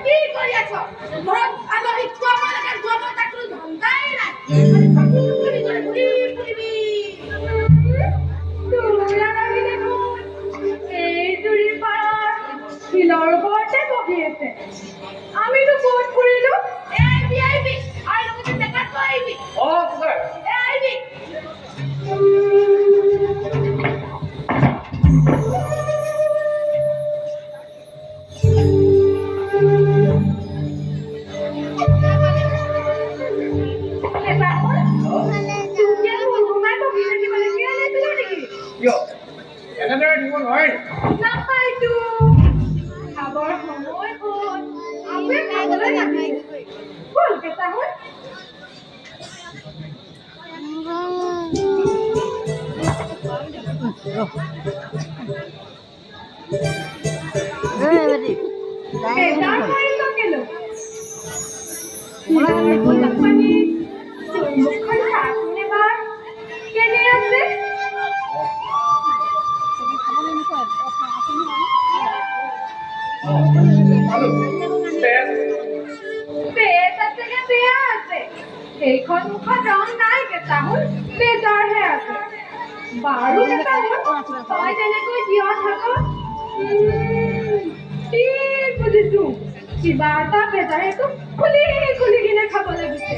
কি কৰি আছ ঘৰত আলহী খোৱাবলৈকে খোৱাব তাকো ধান্দাই নাই ঘূৰি ফুৰিবি এই জুৰিৰ পাৰত শিলৰ ওপৰতে বহি আছে আমিনো ক'ত ফুৰিলো আহিবি আৰু লগতে দেখাত আহিবি আহিবি এইখন মুখত ৰং নাই কেঁচামূল বেজাৰহে আছে বাৰু কেঁচামূল তই তেনেকৈ জীয় থাক ঠিক বুজিছো কিবা এটা বেজাৰেটো খুলি খুলি কিনে খাব লাগিছে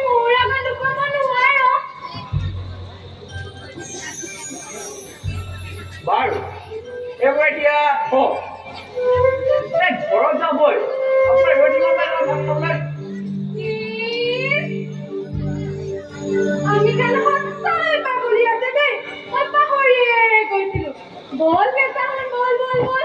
মোৰ আগত দুখৰ নোৱাৰ বাৰু এইবোৰ এতিয়া ঘৰত যাবই আপোনাৰ আমি কেন সঁচাই পাগলী আছে দেই মই পাহৰিয়ে গৈছিলো বল কেঁচামূল বল